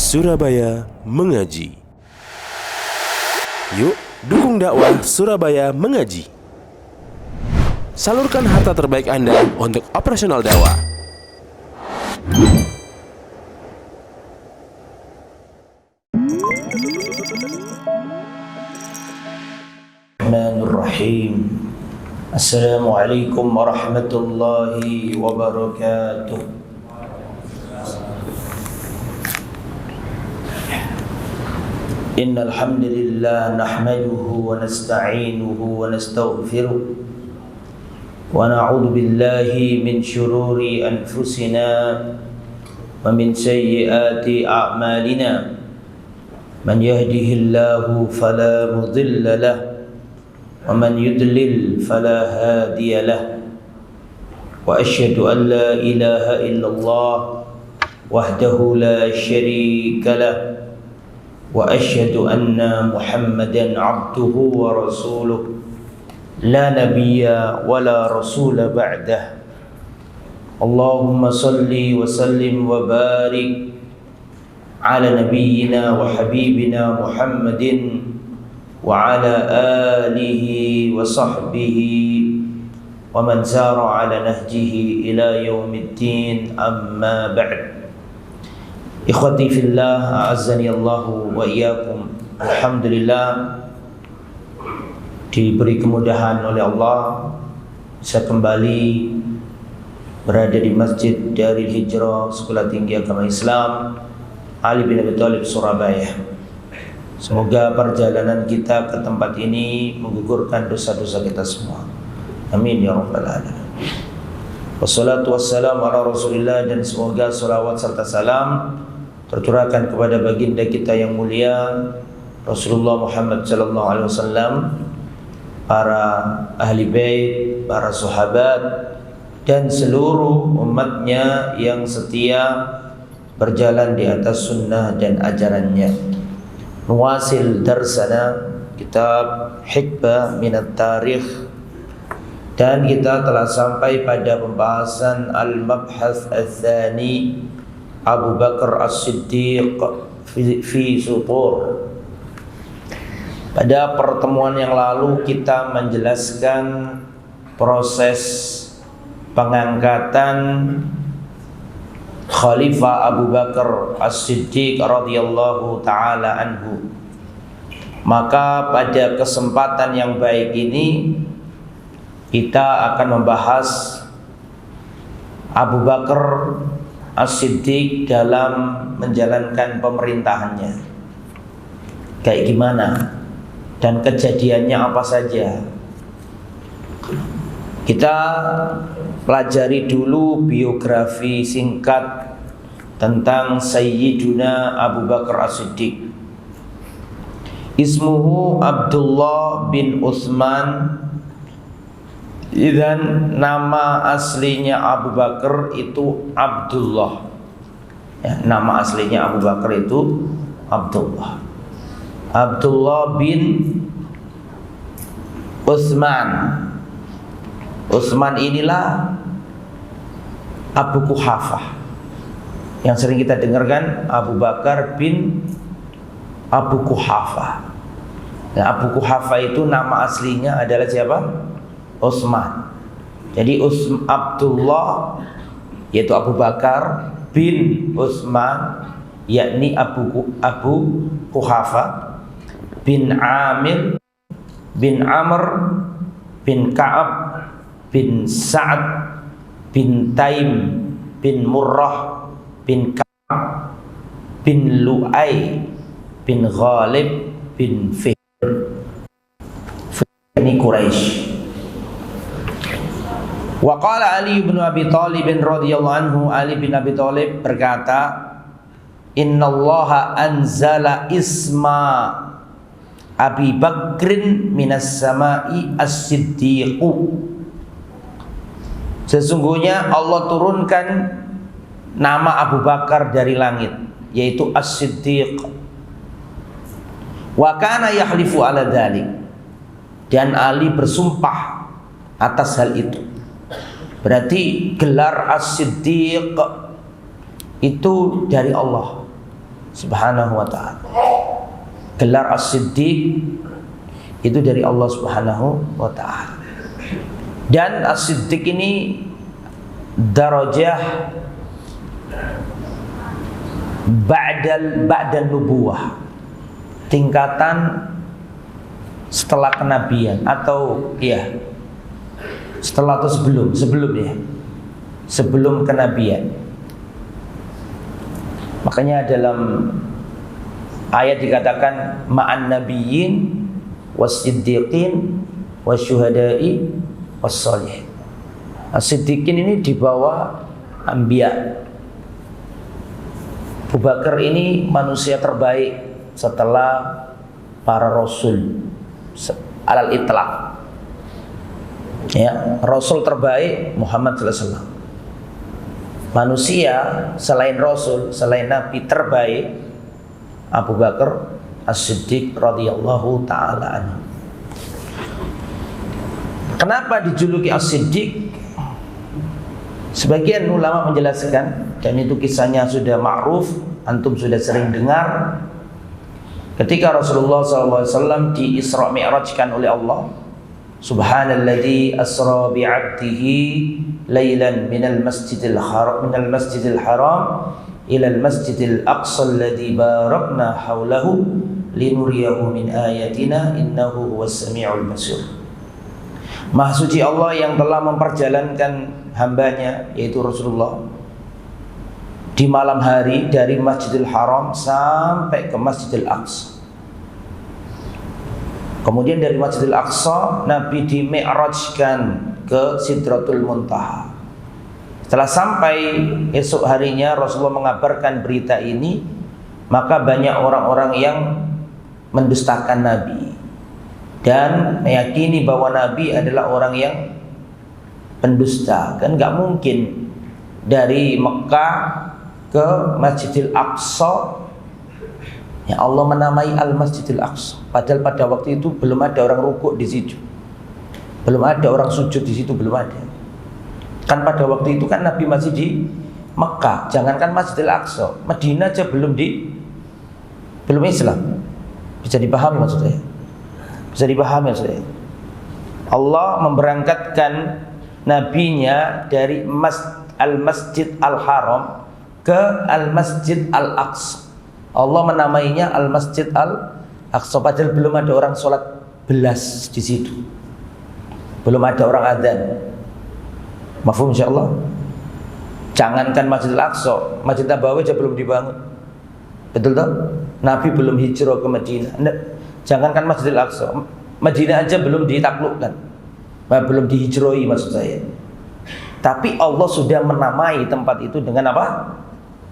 Surabaya Mengaji. Yuk, dukung dakwah Surabaya Mengaji. Salurkan harta terbaik Anda untuk operasional dakwah. Bismillahirrahmanirrahim. Assalamualaikum warahmatullahi wabarakatuh. Innal hamdalillah nahmaduhu wa nasta'inuhu wa nastaghfiruh wa na'udzu billahi min shururi anfusina wa min sayyiati a'malina. Man yahdihillahu fala mudilla lahu wa man yudlil fala hadiya lahu. Wa asyhadu an la ilaha illallah wahdahu la syarika lahu wa asyhadu anna Muhammadan abduhu wa rasuluh la nabiyya wa la rasula ba'dah. Allahumma salli wa sallim wa barik ala nabiyyina wa habibina Muhammadin wa ala alihi wa sahbihi wa man sara ala nahjihi ila yaumiddin, amma ba'd. Ikhwati fillah, a'azzani Allahu wa iyyakum. Alhamdulillah, diberi kemudahan oleh Allah bisa kembali berada di Masjid Darul Hijrah Sekolah Tinggi Agama Islam Ali bin Abi Thalib, Surabaya. Semoga perjalanan kita ke tempat ini menggugurkan dosa-dosa kita semua. Amin ya rabbal alamin. Wassalatu wassalamu ala Rasulillah, dan semoga salawat serta salam tercurahkan kepada baginda kita yang mulia Rasulullah Muhammad sallallahu alaihi wasallam, para ahli bait, para sahabat, dan seluruh umatnya yang setia berjalan di atas sunnah dan ajarannya. Nuwasil darsana kitab Hikbah Minat Tarikh, dan kita telah sampai pada pembahasan Al-Mabhath Al-Thani, Abu Bakar As-Siddiq fi Sutur. Pada pertemuan yang lalu kita menjelaskan proses pengangkatan Khalifah Abu Bakar As-Siddiq radhiyallahu taala anhu. Maka pada kesempatan yang baik ini kita akan membahas Abu Bakar As-Siddiq dalam menjalankan pemerintahannya kayak gimana dan kejadiannya apa saja. Kita pelajari dulu biografi singkat tentang Sayyiduna Abu Bakar As-Siddiq. Ismuhu Abdullah bin Utsman. Dan nama aslinya Abu Bakar itu Abdullah. Ya, nama aslinya Abu Bakar itu Abdullah. Abdullah bin Utsman. Utsman inilah Abu Quhafah yang sering kita dengarkan, Abu Bakar bin Abu Quhafah. Nah, Abu Quhafah itu nama aslinya adalah siapa? Utsman. Jadi Abdullah yaitu Abu Bakar bin Utsman, yakni Abu Quhafah bin Amir bin Amr bin Ka'ab bin Sa'ad bin Taim bin Murrah bin Ka'ab bin Lu'ay bin Ghalib bin Fihr. Ini Quraisy. Wa qala Ali bin Abi Thalib radhiyallahu anhu, Ali bin Abi Thalib berkata, innallaha anzala isma Abi Bakrin minas sama'i as-siddiqu. Sesungguhnya Allah turunkan nama Abu Bakar dari langit, yaitu As-Siddiq. Wa kana yahlifu ala dzalik, dan Ali bersumpah atas hal itu. Berarti gelar As-Siddiq itu dari Allah Subhanahu wa ta'ala. Gelar As-Siddiq itu dari Allah Subhanahu wa ta'ala. Dan As-Siddiq ini darajah ba'dal nubuwah, tingkatan setelah kenabian, atau ya setelah atau sebelum kenabian. Makanya dalam ayat dikatakan ma'an nabiyyin was-siddiqin wasyuhada'i was-sholihin. As-siddiqin ini di bawah anbiya. Abu Bakar ini manusia terbaik setelah para rasul alal itlaq. Ya, rasul terbaik Muhammad sallallahu alaihi wasallam. Manusia selain rasul, selain nabi terbaik Abu Bakar As-Siddiq radhiyallahu taala anhu. Kenapa dijuluki As-Siddiq? Sebagian ulama menjelaskan, dan itu kisahnya sudah ma'ruf, antum sudah sering dengar. Ketika Rasulullah SAW di Isra Mi'rajkan oleh Allah, Subhanalladzi asra bi'abdihi lailan minal masjidil haram ilal masjidil aqsa alladzi barakna haulahu linuriyahu min ayatina innahu huwas samiul basir. Maha suci Allah yang telah memperjalankan hambanya, yaitu Rasulullah, di malam hari dari Masjidil Haram sampai ke Masjidil Aqsa. Kemudian dari Masjidil Aqsa Nabi di-mi'rajkan ke Sidratul Muntaha. Setelah sampai esok harinya Rasulullah mengabarkan berita ini, maka banyak orang-orang yang mendustakan Nabi dan meyakini bahwa Nabi adalah orang yang pendusta. Kan nggak mungkin dari Mekah ke Masjidil Aqsa ya Allah menamai Al-Masjidil Aqsa, padahal pada waktu itu belum ada orang rukuk di situ, belum ada orang sujud di situ, belum ada. Kan pada waktu itu kan Nabi masih di Mekah, jangankan Masjidil Aqsa, Madinah aja belum Islam. Bisa dipahami maksud saya? Bisa dipahami maksud saya? Allah memberangkatkan nabinya dari Al-Masjid Al-Haram ke Al-Masjid Al-Aqsa. Allah menamainya Al-Masjid Al-Aqsa, padahal belum ada orang sholat belas di situ, belum ada orang adzan. Mafhum insyaallah? Jangankan Masjid Al-Aqsa, Masjid Nabawi aja belum dibangun. Betul tak? Nabi belum hijrah ke Madinah. Jangankan Masjid Al-Aqsa, Madinah aja belum ditaklukkan, belum dihijrahi maksud saya. Tapi Allah sudah menamai tempat itu dengan apa?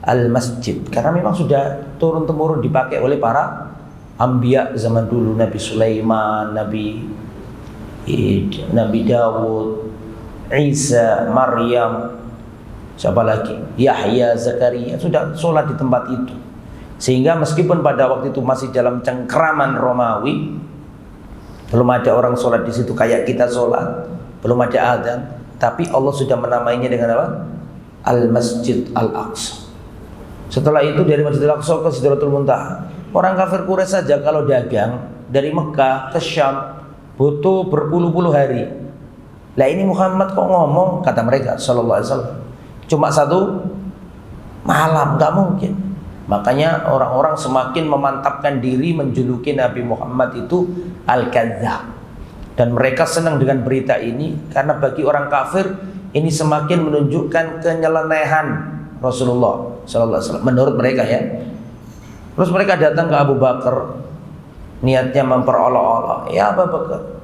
Al-Masjid, karena memang sudah turun-temurun dipakai oleh para anbiya zaman dulu, Nabi Sulaiman, Nabi Dawud, Isa, Maryam, siapa lagi? Yahya, Zakaria, sudah sholat di tempat itu. Sehingga meskipun pada waktu itu masih dalam cengkraman Romawi, belum ada orang sholat di situ kayak kita sholat, belum ada adzan, tapi Allah sudah menamainya dengan apa? Al-Masjid Al-Aqsa. Setelah itu dari Masjidil Aqsa ke Sidratul Muntaha. Orang kafir Quraisy saja kalau dagang dari Mekah ke Syam butuh berpuluh-puluh hari. Lah ini Muhammad kok ngomong, kata mereka sallallahu alaihi wasallam, cuma satu malam, nggak mungkin. Makanya orang-orang semakin memantapkan diri menjuluki Nabi Muhammad itu Al-Kadzdzab. Dan mereka senang dengan berita ini karena bagi orang kafir ini semakin menunjukkan kenyelenehan Rasulullah sallallahu alaihi wasallam menurut mereka ya. Terus mereka datang ke Abu Bakar niatnya memperolok-olok. Ya Abu Bakar,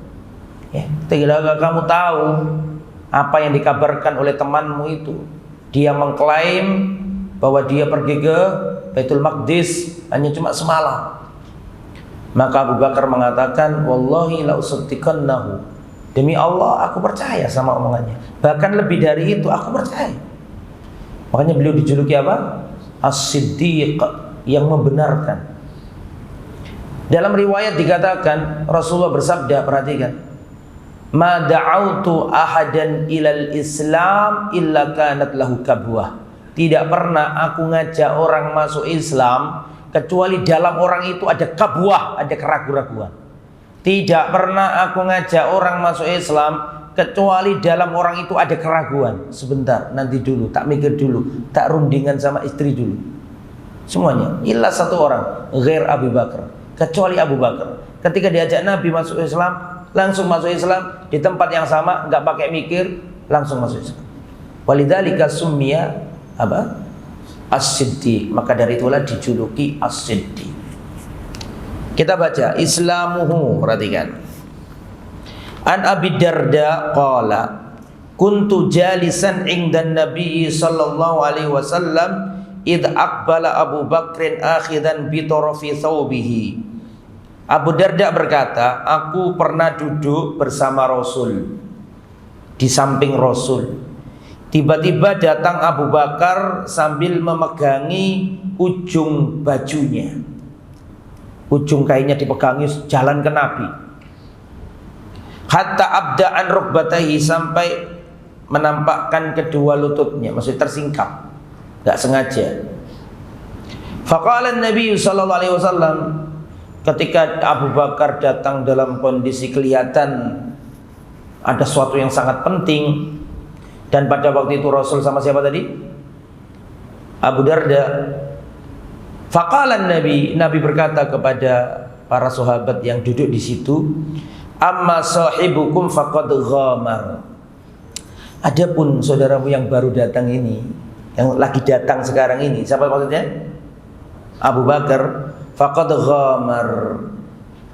ya, tidaklah kamu tahu apa yang dikabarkan oleh temanmu itu? Dia mengklaim bahwa dia pergi ke Baitul Maqdis hanya cuma semalam. Maka Abu Bakar mengatakan, wallahi la usaddiqannahu, demi Allah aku percaya sama omongannya, bahkan lebih dari itu aku percaya. Makanya beliau dijuluki apa? As-Siddiq, yang membenarkan. Dalam riwayat dikatakan Rasulullah bersabda, perhatikan, ma da'autu ahadan ilal Islam illa kanat lahu kabwah. Tidak pernah aku ngajak orang masuk Islam kecuali dalam orang itu ada kabwah, ada keraguan-raguan. Tidak pernah aku ngajak orang masuk Islam kecuali dalam orang itu ada keraguan. Sebentar, nanti dulu, tak mikir dulu, tak rundingan sama istri dulu. Semuanya, illa satu orang, ghair Abu Bakar, kecuali Abu Bakar. Ketika diajak Nabi masuk Islam, langsung masuk Islam di tempat yang sama, nggak pakai mikir, langsung masuk Islam. Walidzalika summiya apa? As-Siddiq. Maka dari itulah dijuluki As-Siddiq. Kita baca Islamuhu, perhatikan. An Abi Darda qala kuntu jalisan indan Nabi sallallahu alaihi wasallam id aqbala Abu Bakrin akhidan bi tarafi thawbihi. Abu Darda berkata, aku pernah duduk bersama Rasul, di samping Rasul. Tiba-tiba datang Abu Bakar sambil memegangi ujung bajunya. Ujung kainnya dipegangi, jalan ke Nabi. Hatta abda'an rukbatahi, sampai menampakkan kedua lututnya, maksudnya tersingkap, gak sengaja. Faqala Nabi sallallahu alaihi wasallam, ketika Abu Bakar datang dalam kondisi kelihatan ada sesuatu yang sangat penting, dan pada waktu itu Rasul sama siapa tadi? Abu Darda. Faqala Nabi berkata kepada para sahabat yang duduk di situ, amma sahibukum faqad ghamar. Adapun saudaramu yang baru datang ini, yang lagi datang sekarang ini, siapa maksudnya? Abu Bakar. Faqad ghamar.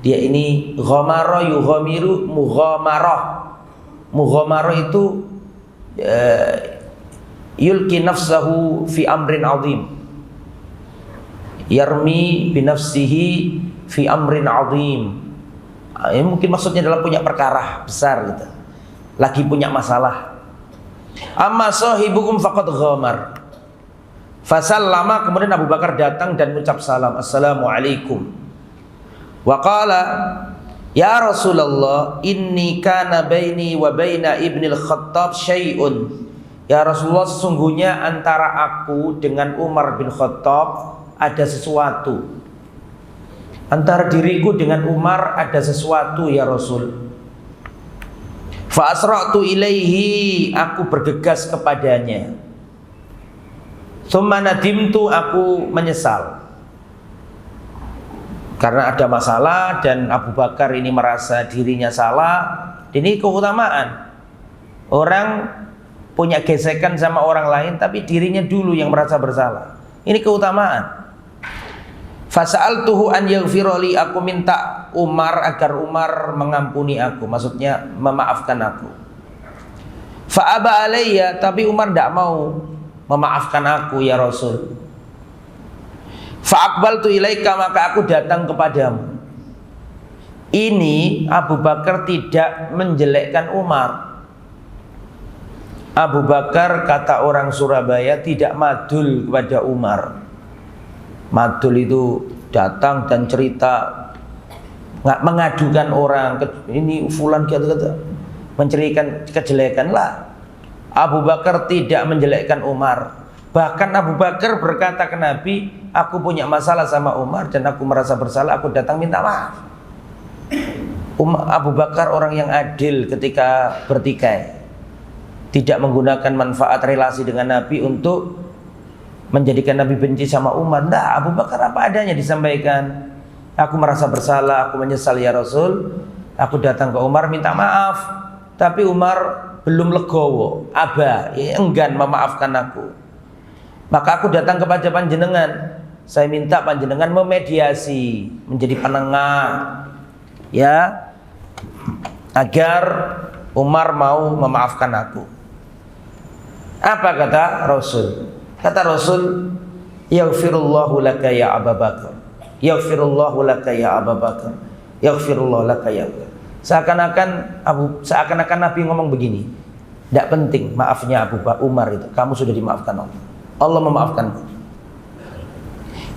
Dia ini ghamara yughamiru mughamarah. Mughamarah itu yulki nafsahu fi amrin azim. Yarmi binafsihi fi amrin azim. Ini mungkin maksudnya adalah punya perkara besar gitu, lagi punya masalah. Amma sahibukum faqad ghamar. Fasallama, kemudian Abu Bakar datang dan mengucap salam, assalamualaikum. Wa qala ya Rasulullah inni kana baini wa baina ibnil Khattab syai'un. Ya Rasulullah, sesungguhnya antara aku dengan Umar bin Khattab ada sesuatu. Antara diriku dengan Umar ada sesuatu ya Rasul. Fa asra'tu ilaihi, aku bergegas kepadanya. Tsumma nadimtu, aku menyesal. Karena ada masalah dan Abu Bakar ini merasa dirinya salah. Ini keutamaan. Orang punya gesekan sama orang lain tapi dirinya dulu yang merasa bersalah. Ini keutamaan. Fasa'altuhu an yaghfirali, aku minta Umar agar Umar mengampuni aku, maksudnya memaafkan aku. Fa'aba alayya, tapi Umar tidak mau memaafkan aku ya Rasul. Fa'aqbaltu ilaika, maka aku datang kepadamu. Ini Abu Bakar tidak menjelekkan Umar. Abu Bakar, kata orang Surabaya, tidak madul kepada Umar. Madul itu datang dan cerita, nggak mengadukan orang, ini fulan kata-kata, menceritakan kejelekan lah. Abu Bakar tidak menjelekkan Umar. Bahkan Abu Bakar berkata ke Nabi, aku punya masalah sama Umar dan aku merasa bersalah, aku datang minta maaf. Abu Bakar orang yang adil ketika bertikai, tidak menggunakan manfaat relasi dengan Nabi untuk menjadikan Nabi benci sama Umar. Nah, Abu Bakar apa adanya disampaikan. Aku merasa bersalah, aku menyesal ya Rasul. Aku datang ke Umar minta maaf. Tapi Umar belum legowo, enggan memaafkan aku. Maka aku datang kepada panjenengan. Saya minta panjenengan memediasi, menjadi penengah, ya, agar Umar mau memaafkan aku. Apa kata Rasul? Kata Rasul, yaghfirullahu laka ya Abu Bakar. Yaghfirullahu laka ya Abu Bakar. Yaghfirullahu laka ya Abu Bakar. Seakan-akan Nabi ngomong begini, tidak penting maafnya Umar itu, kamu sudah dimaafkan Allah. Allah memaafkanmu.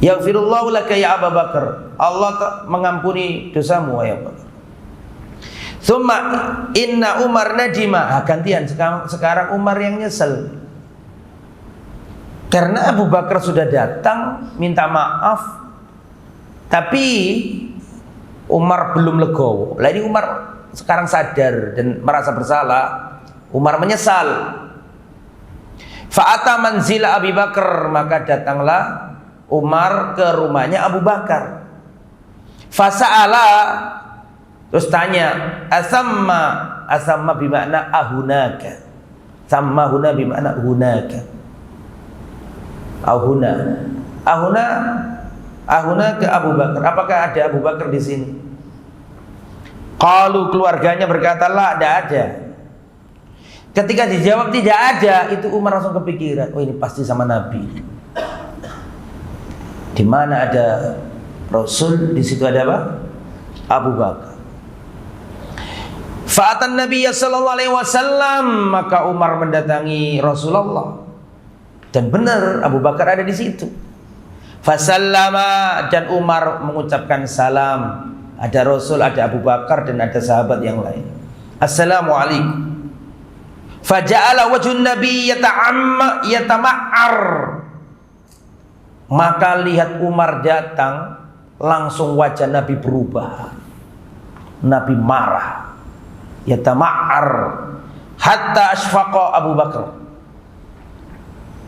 Yaghfirullahu laka ya Abu Bakar. Allah mengampuni dosamu ya Abu Bakar. Tsumma inna Umar najima. Gantian, sekarang Umar yang nyesel. Karena Abu Bakar sudah datang minta maaf Tapi Umar belum legowo. Lah ini Umar sekarang sadar dan merasa bersalah. Umar menyesal. Fa'ata manzila Abi Bakar, maka datanglah Umar ke rumahnya Abu Bakar. Fasa'ala, terus tanya, asamma bimakna ahunaka. Sama huna bimakna hunaka. Ahuna ke Abu Bakar. Apakah ada Abu Bakar di sini? Qalu, keluarganya berkata, la, tidak ada. Ketika dijawab tidak ada, itu Umar langsung kepikiran, oh ini pasti sama Nabi. Di mana ada Rasul, di situ ada apa? Abu Bakar. Fa'atan Nabi sallallahu alaihi wasallam, maka Umar mendatangi Rasulullah. Dan benar Abu Bakar ada di situ. Fasallama, dan Umar mengucapkan salam. Ada Rasul, ada Abu Bakar, dan ada sahabat yang lain. Assalamualaikum. Faja'ala wajhun Nabi yatama'ar. Maka lihat Umar datang, langsung wajah Nabi berubah. Nabi marah. Yatama'ar hatta asfaqa Abu Bakar.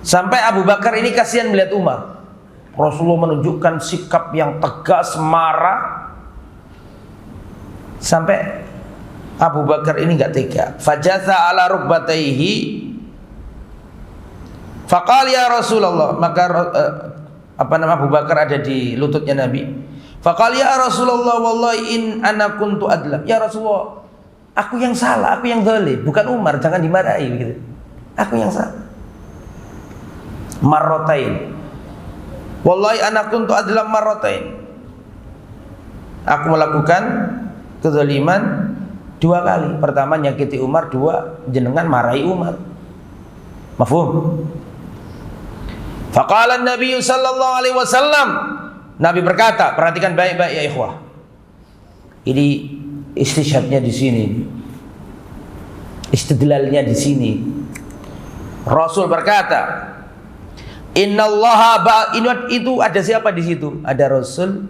Sampai Abu Bakar ini kasihan melihat Umar. Rasulullah menunjukkan sikap yang tegas, marah. Sampai Abu Bakar ini enggak tega. Fajatha ala rukbatayhi. Faqala ya Rasulullah, maka Abu Bakar ada di lututnya Nabi. Faqala ya Rasulullah, wallahi in ana kuntu adlam. Ya Rasulullah, aku yang salah, aku yang zalim, bukan Umar, jangan dimarahi begitu. Aku yang salah. Marratain. Wallahi ana kuntu adlam marratain. Aku melakukan kezaliman 2 kali. Pertama nyakiti Umar, 2 jenengan marahi Umar. Mafhum? Faqala Nabi sallallahu alaihi wasallam, Nabi berkata, perhatikan baik-baik ya ikhwah. Ini istishhadnya di sini. Istidlalnya di sini. Rasul berkata, innallaha itu ada siapa di situ? Ada Rasul,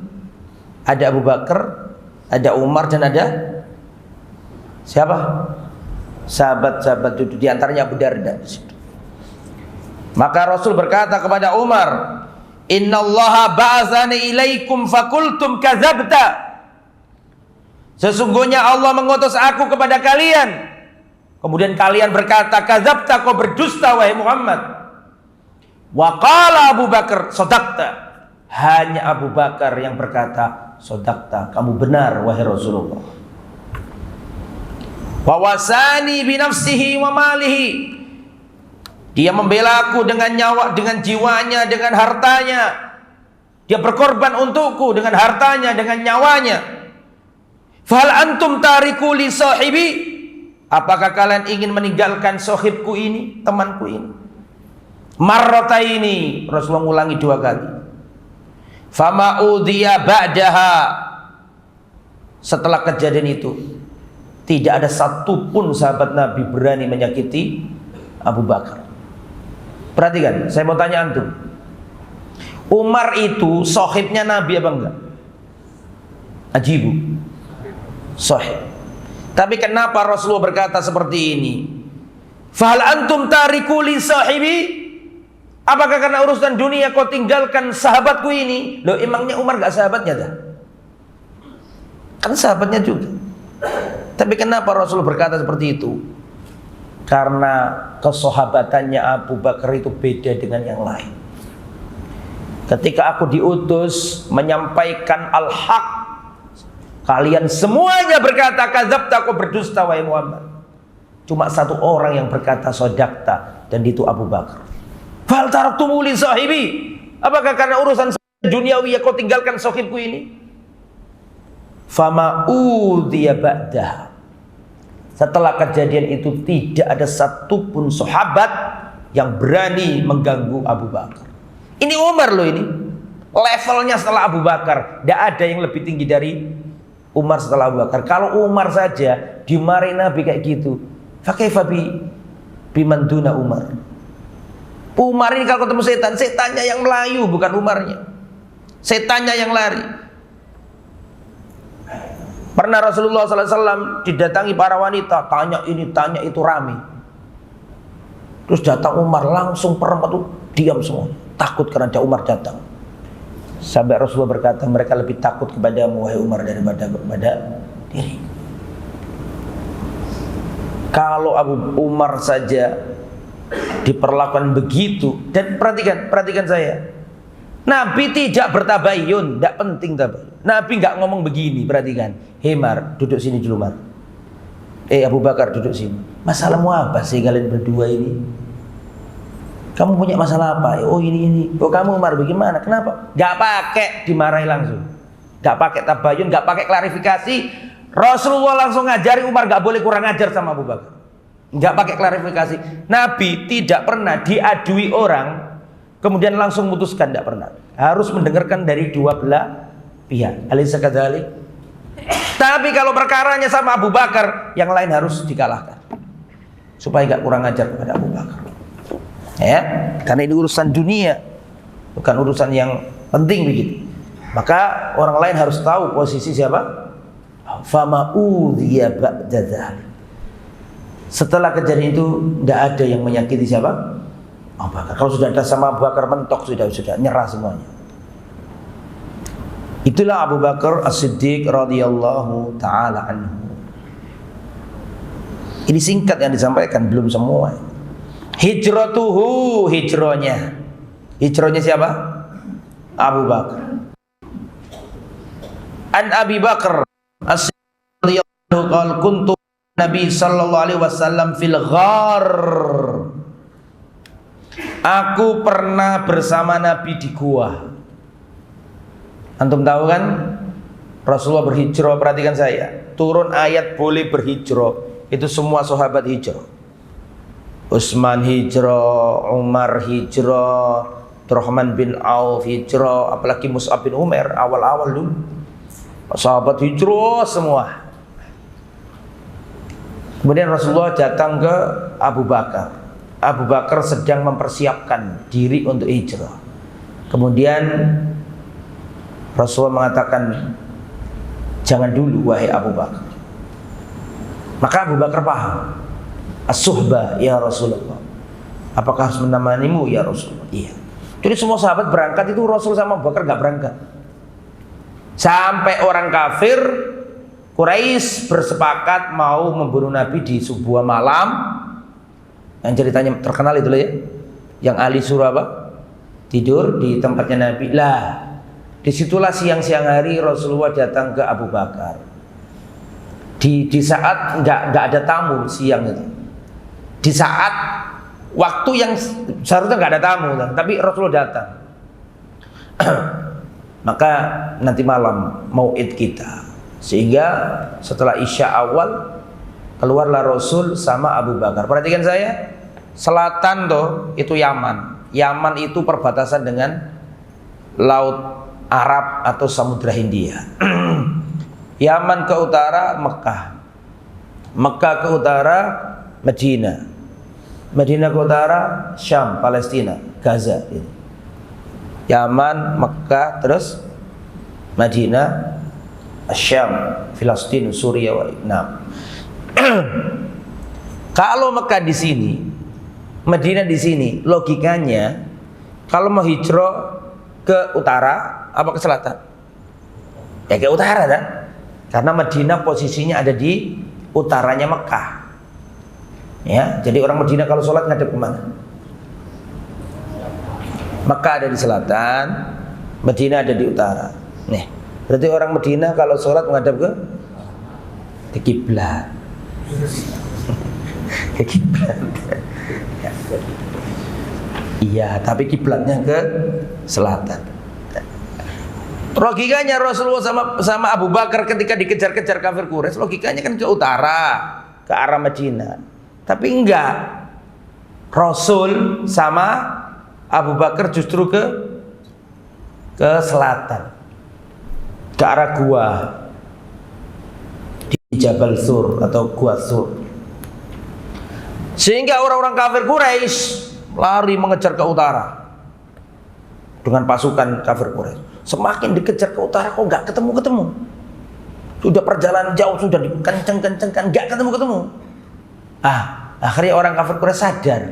ada Abu Bakar, ada Umar, dan ada siapa? Sahabat-sahabat itu, di antaranya Abu Darda. Maka Rasul berkata kepada Umar, innallaha ba'atsani ilaikum fakultum kadzabta. Sesungguhnya Allah mengutus aku kepada kalian. Kemudian kalian berkata, kadzabta, kau berdusta wahai Muhammad. Wa qala Abu Bakar, sadaqta. Hanya Abu Bakar yang berkata, sadaqta, kamu benar wahai Rasulullah. Wa wasani bi nafsihi wa malihi. Dia membela aku dengan nyawa, dengan jiwanya, dengan hartanya. Dia berkorban untukku dengan hartanya, dengan nyawanya. Fahal antum tariku li sahibi? Apakah kalian ingin meninggalkan sahibku ini, temanku ini? Marrataini, Rasulullah ulangi 2 kali. Fama udhiya ba'daha. Setelah kejadian itu, tidak ada satupun sahabat Nabi berani menyakiti Abu Bakar. Perhatikan, saya mau tanya antum. Umar itu sahibnya Nabi apa enggak? Ajibu. Sahib. Tapi kenapa Rasulullah berkata seperti ini? Fahal antum tariku li sahibi? Apakah karena urusan dunia kau tinggalkan sahabatku ini? Loh, emangnya Umar enggak sahabatnya dah? Kan sahabatnya juga. Tapi kenapa Rasulullah berkata seperti itu? Karena kesahabatannya Abu Bakar itu beda dengan yang lain. Ketika aku diutus menyampaikan al-haq, kalian semuanya berkata kadzabta, kau berdusta wahai Muhammad. Cuma 1 orang yang berkata sadaqta, dan itu Abu Bakar. Fal taraktumu li sahibi? Apakah karena urusan duniawi kau tinggalkan sahibku ini? Fama udhiya ba'dah. Setelah kejadian itu tidak ada satupun sahabat yang berani mengganggu Abu Bakar. Ini Umar loh ini. Levelnya setelah Abu Bakar. Tidak ada yang lebih tinggi dari Umar setelah Abu Bakar. Kalau Umar saja dimarahi Nabi kayak gitu, fakaifa biman duna Umar. Umar ini kalau ketemu setan, setannya yang melayu bukan Umarnya. Setannya yang lari. Pernah Rasulullah SAW didatangi para wanita, tanya ini, tanya itu, rame. Terus datang Umar, langsung perempuan itu diam semua, takut karena ada Umar datang. Sampai Rasulullah berkata, mereka lebih takut kepadamu wahai Umar daripada kepada diri. Kalau Abu Umar saja diperlakukan begitu, dan perhatikan saya, Nabi tidak bertabayun, tidak penting tabayun. Nabi nggak ngomong begini, perhatikan. Hei Mar, duduk sini dulu Mar. Abu Bakar, duduk sini. Masalahmu apa sih kalian berdua ini? Kamu punya masalah apa? Oh ini. Oh kamu Umar bagaimana? Kenapa? Nggak pakai dimarahi langsung. Nggak pakai tabayun, nggak pakai klarifikasi. Rasulullah langsung ngajari Umar nggak boleh kurang ajar sama Abu Bakar. Nggak pakai klarifikasi. Nabi tidak pernah diadui orang kemudian langsung memutuskan, tidak pernah. Harus mendengarkan dari dua belah pihak. Alaysa kadzalik? Tapi kalau perkaranya sama Abu Bakar, yang lain harus dikalahkan supaya nggak kurang ajar kepada Abu Bakar. Ya, karena ini urusan dunia, bukan urusan yang penting begitu. Maka orang lain harus tahu posisi siapa. Fama udhiya ba'da dzalik. Setelah kejadian itu tidak ada yang menyakiti siapa? Abu Bakar. Kalau sudah ada sama Abu Bakar mentok sudah nyerah semuanya. Itulah Abu Bakar As-Siddiq radhiyallahu taala anhu. Ini singkat yang disampaikan, belum semua. Hijratuhu, hijrahnya. Hijrahnya siapa? Abu Bakar. An Abi Bakar As-Siddiq radhiyallahu qala kuntu Nabi sallallahu alaihi wasallam fil ghar. Aku pernah bersama Nabi di gua. Antum tahu kan Rasulullah berhijrah, perhatikan saya. Turun ayat boleh berhijrah. Itu semua sahabat hijrah. Utsman hijrah, Umar hijrah, Abdurrahman bin Auf hijrah, apalagi Mus'ab bin Umair awal-awal dulu. Sahabat hijrah semua. Kemudian Rasulullah datang ke Abu Bakar. Abu Bakar sedang mempersiapkan diri untuk hijrah. Kemudian Rasulullah mengatakan, jangan dulu wahai Abu Bakar. Maka Abu Bakar paham. As-suhbah ya Rasulullah. Apakah harus menemanimu ya Rasulullah? Iya. Jadi semua sahabat berangkat itu Rasul sama Abu Bakar gak berangkat. Sampai orang kafir Quraisy bersepakat mau membunuh Nabi di sebuah malam. Yang ceritanya terkenal itu ya. Yang ahli surah apa? Tidur di tempatnya Nabi. Lah, disitulah siang-siang hari Rasulullah datang ke Abu Bakar. Di saat nggak ada tamu siang itu. Di saat waktu yang seharusnya nggak ada tamu, tapi Rasulullah datang. Maka nanti malam mau'id kita. Sehingga setelah Isya awal keluarlah Rasul sama Abu Bakar. Perhatikan saya, selatan tuh itu Yaman. Yaman itu perbatasan dengan Laut Arab atau Samudra Hindia. Yaman ke utara Mekah, Mekah ke utara Madinah, Madinah ke utara Syam, Palestina, Gaza. Yaman, Mekah, terus Madinah, Syam, Filistin, Suriah, nah. Kalau Mekah di sini, Madinah di sini, logikanya kalau mau hijrah ke utara apa ke selatan? Ya ke utara kan? Karena Madinah posisinya ada di utaranya Mekah. Ya, jadi orang Madinah kalau sholat ngadep kemana? Mekah ada di selatan, Madinah ada di utara. Nih, berarti orang Madinah kalau sholat menghadap ke kiblat. Ke kiblat. Iya, tapi kiblatnya ke selatan. Logikanya Rasulullah sama Abu Bakar ketika dikejar-kejar kafir Quraisy, logikanya kan ke utara, ke arah Madinah. Tapi enggak. Rasul sama Abu Bakar justru ke selatan, ke arah gua di Jabal Sur atau Gua Sur. Sehingga orang-orang kafir Quraisy lari mengejar ke utara dengan pasukan kafir Quraisy. Semakin dikejar ke utara kok nggak ketemu-ketemu. Sudah perjalanan jauh, sudah dikenceng-kencengkan, nggak ketemu-ketemu. Akhirnya orang kafir Quraisy sadar,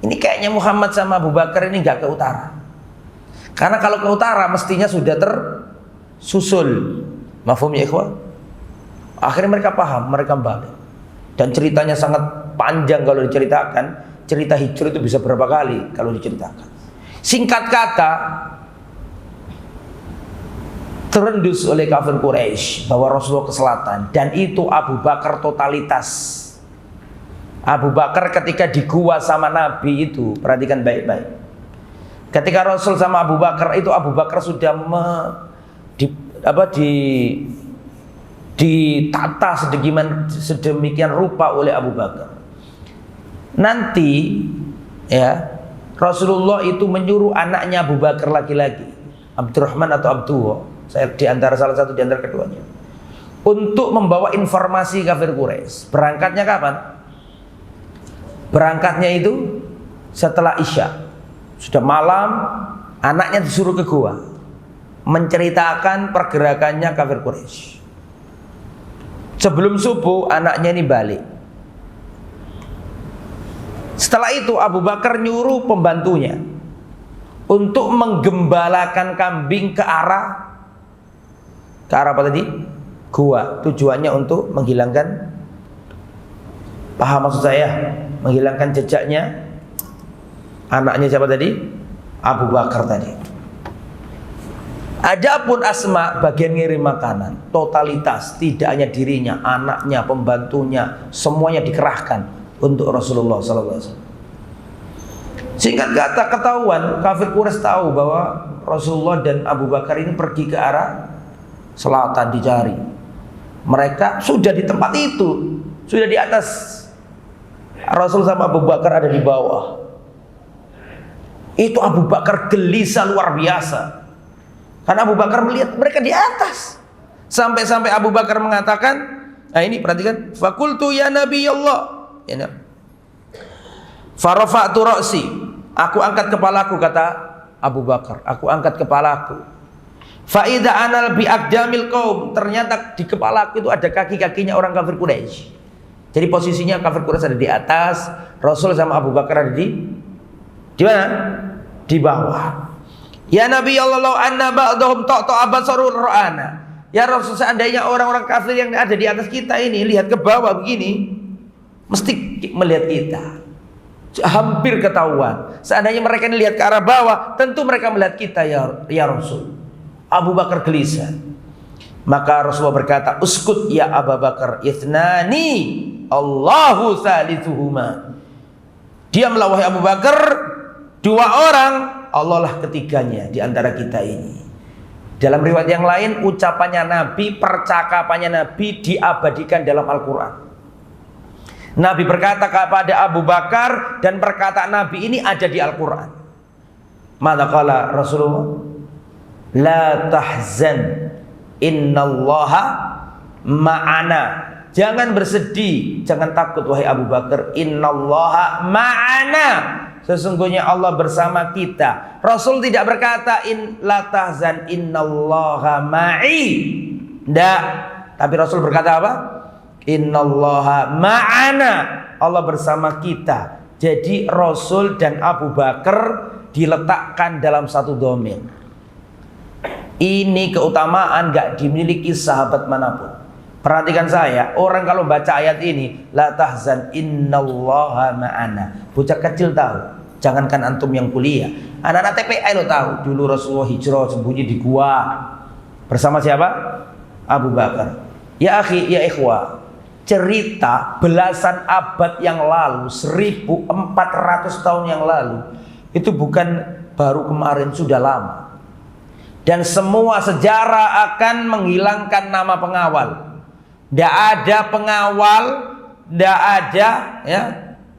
ini kayaknya Muhammad sama Abu Bakar ini nggak ke utara. Karena kalau ke utara mestinya sudah tersusul. Mafhum ya ikhwan? Akhirnya mereka paham, mereka balik. Dan ceritanya sangat panjang kalau diceritakan. Cerita hijrah itu bisa berapa kali kalau diceritakan. Singkat kata, terendus oleh kafir Quraisy bahwa Rasulullah ke selatan, dan itu Abu Bakar totalitas. Abu Bakar ketika di gua sama Nabi itu, perhatikan baik-baik. Ketika Rasul sama Abu Bakar itu, Abu Bakar sudah ditata sedemikian rupa oleh Abu Bakar. Nanti ya Rasulullah itu menyuruh anaknya Abu Bakar laki-laki, Abdurrahman atau Abdullah, saya di antara salah satu di antara keduanya, untuk membawa informasi kafir Quraisy. Berangkatnya kapan? Berangkatnya itu setelah Isya. Sudah malam, anaknya disuruh ke gua menceritakan pergerakannya kafir Quraisy. Sebelum subuh anaknya ini balik. Setelah itu Abu Bakar nyuruh pembantunya untuk menggembalakan kambing ke arah apa tadi? Gua. Tujuannya untuk menghilangkan, paham maksud saya? Menghilangkan jejaknya anaknya siapa tadi? Abu Bakar tadi. Adapun Asma bagian ngirim makanan, totalitas, tidak hanya dirinya, anaknya, pembantunya, semuanya dikerahkan untuk Rasulullah SAW. Singkat kata ketahuan, kafir Quraisy tahu bahwa Rasulullah dan Abu Bakar ini pergi ke arah selatan dicari. Mereka sudah di tempat itu, sudah di atas. Rasul sama Abu Bakar ada di bawah. Itu Abu Bakar gelisah luar biasa. Karena Abu Bakar melihat mereka di atas. Sampai-sampai Abu Bakar mengatakan, nah ini perhatikan, fakultu ya Nabi Allah. Ya, farafa'tu ra'si, aku angkat kepalaku, kata Abu Bakar, aku angkat kepalaku. Fa'idha anal bi'aqdamil qaum, ternyata di kepalaku itu ada kaki-kakinya orang kafir Quraisy. Jadi posisinya kafir Quraisy ada di atas, Rasul sama Abu Bakar ada di mana? Di bawah. Ya Nabi Allah, law anna ba'dahum ta'ta abasarul ra'ana. Ya Rasul, seandainya orang-orang kafir yang ada di atas kita ini lihat ke bawah begini, mesti melihat kita. Hampir ketahuan. Seandainya mereka ini lihat ke arah bawah, tentu mereka melihat kita ya Rasul. Abu Bakar gelisah. Maka Rasulullah berkata, uskut ya Abu Bakar, ithnani Allahu thalithuhuma. Diamlah wahai Abu Bakar, dua orang, Allah lah ketiganya di antara kita ini. Dalam riwayat yang lain, ucapannya Nabi, percakapannya Nabi diabadikan dalam Al-Quran. Nabi berkata kepada Abu Bakar, dan perkataan Nabi ini ada di Al-Quran. Maka kala Rasulullah, la tahzan innallaha ma'ana. Jangan bersedih, jangan takut wahai Abu Bakar, innallaha ma'ana. Sesungguhnya Allah bersama kita. Rasul tidak berkata la tahzan innallaha ma'i. Tidak. Tapi Rasul berkata apa? Innallaha ma'ana. Allah bersama kita. Jadi Rasul dan Abu Bakar diletakkan dalam satu dhamir. Ini keutamaan gak dimiliki sahabat manapun. Perhatikan saya, orang kalau baca ayat ini, la tahzan innallaha ma'ana. Bocah kecil tahu. Jangankan antum yang kuliah, anak-anak TPI lo tahu. Dulu Rasulullah hijrah sembunyi di gua bersama siapa? Abu Bakar. Ya akhi, ya ikhwah, cerita belasan abad yang lalu, 1400 tahun yang lalu, itu bukan baru kemarin, sudah lama. Dan semua sejarah akan menghilangkan nama pengawal. Tidak ada pengawal, tidak ada ya